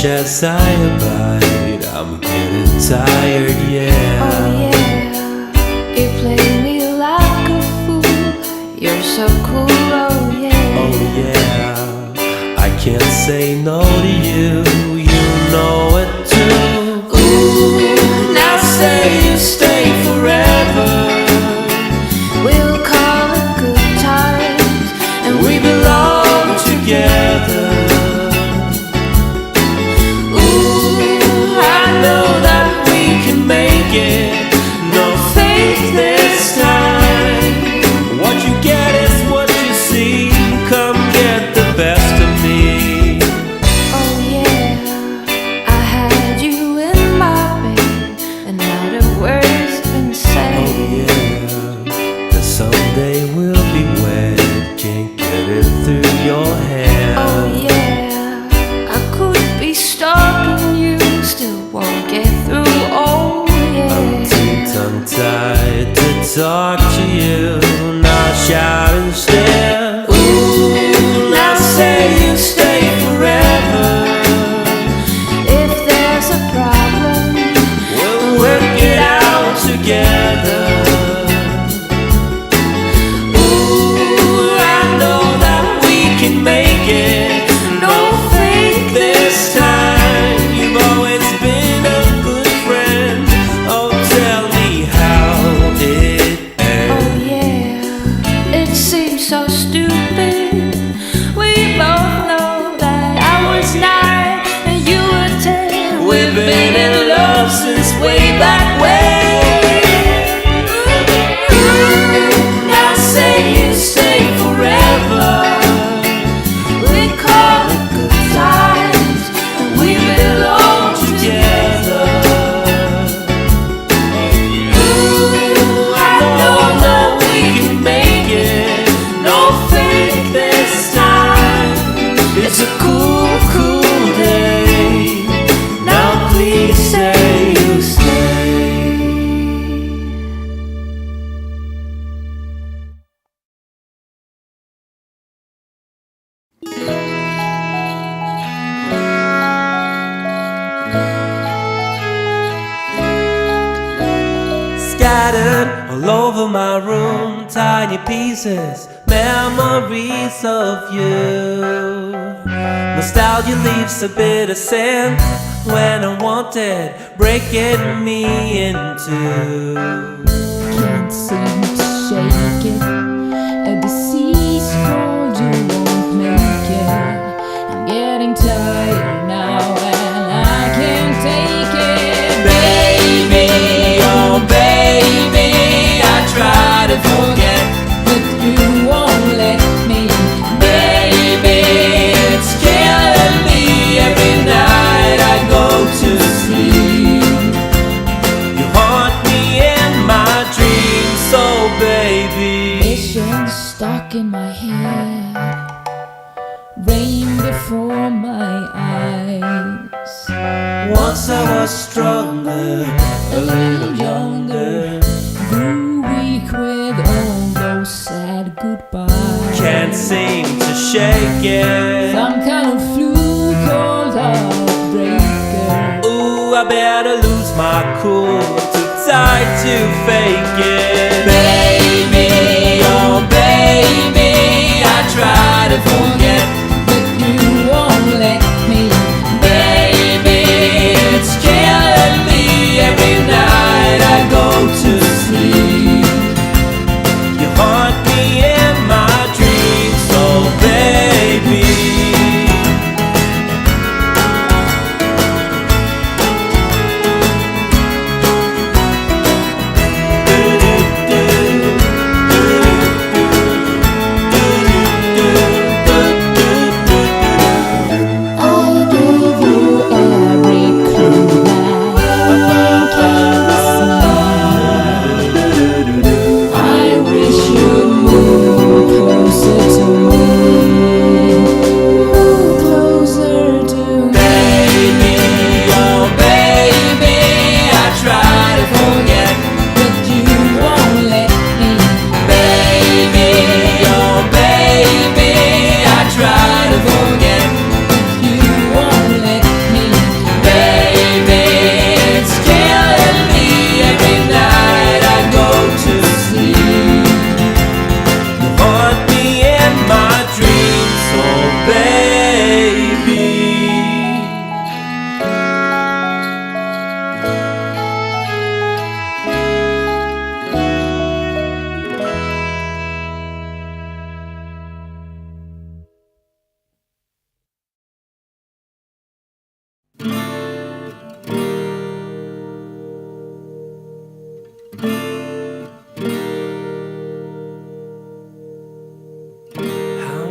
much as I abide, I'm getting tired, yeah. Oh yeah, you play me like a fool. You're so cool, oh yeah. Oh yeah, I can't say no to you, you know it too. Ooh, now say you stay forever. We'll call it good times, and we belong together. Ooh, I know that we can make it. No fake this time. What you get is what you see, come get the best of me. Oh yeah, I had you in my bed, and not a word's been said. Oh yeah, and someday we'll be wed, can't get it through your head. Oh yeah, I could be stalking you, still won't get through. Oh yeah, I'm too tongue-tied to talk to you, now shout instead. ooh, now say you stay forever. If there's a problem, We'll work it out together. ooh, I know that we can make it. No fake this time. You've always been a good friend. Oh, tell me how it Oh ends. yeah, it seems so stupid. We both know that I was 9 and you were 10. We've been in love since way back when. Ooh, now say you stay forever. We call it good times, and we belong together. Ooh, I know that we can make it. No fake this time. It's a cool, cool day. Now please say you stay. Scattered all over my room, tiny pieces, memories of you. Nostalgia leaves a bitter scent when unwanted, breaking me in two. Can't seem to shake it. A disease called you won't make it. I'm getting tired now and I can't take it. Baby, oh baby, I try to forget, But you won't let me. baby, it's killing me every night I go to sleep. You haunt me in my dreams, so baby. Visions stuck in my head, rain before my eyes. Once I was stronger, a little younger. Grew weak with all those sad goodbyes. Can't seem to shake it. Some kind of flu called heartbreaker. Ooh, I better lose my cool, too tight to fake it. Baby, oh baby, I try to forget, But you won't let me. baby, it's killing me every night I go to sleep. You haunt me in my dreams, so baby. Do do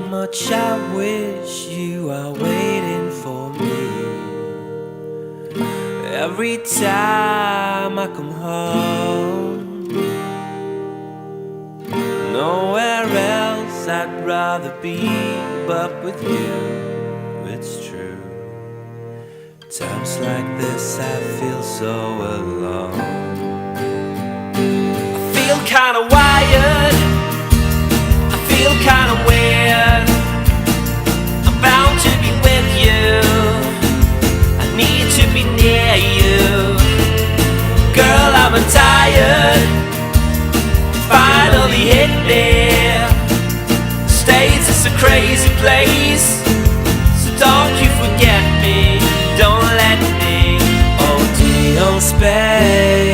much I wish you are waiting for me. Every time I come home, nowhere else I'd rather be but with you. It's true. Times like this I feel so alone. I feel kinda wired, I feel kinda weird. I'm bound to be with you, I need to be near you. Girl, I'm tired, finally hit me. The States is a crazy place, so don't you forget me. Don't let me OD on space.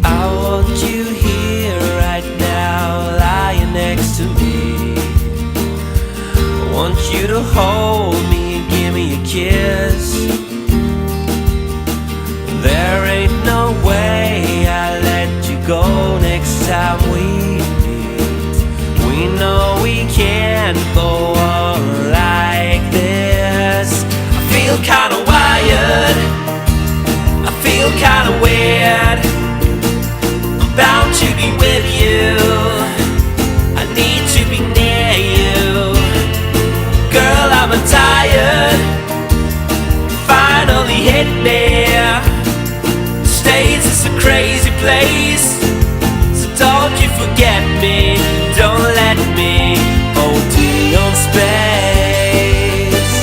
I want you here right now, lying next to me. I want you to hold me and give me a kiss. There ain't no way I'll let you go next time we meet. We know we can't go on like this. I feel kinda wired, I feel kinda weird. I'm bound to be with you, I need to be near you. Girl, I'm tired, finally hit me. The States is a crazy place, so don't you forget me. Don't let me OD on space.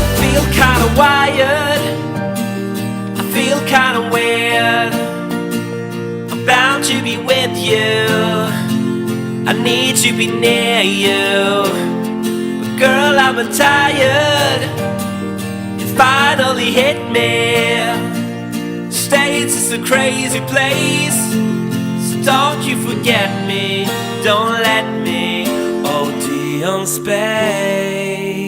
I feel kinda wired, I feel kinda weird. I'm bound to be with you, I need to be near you. But girl, I'm tired, you finally hit me. States is a crazy place, so don't you forget me. Don't let me OD on space.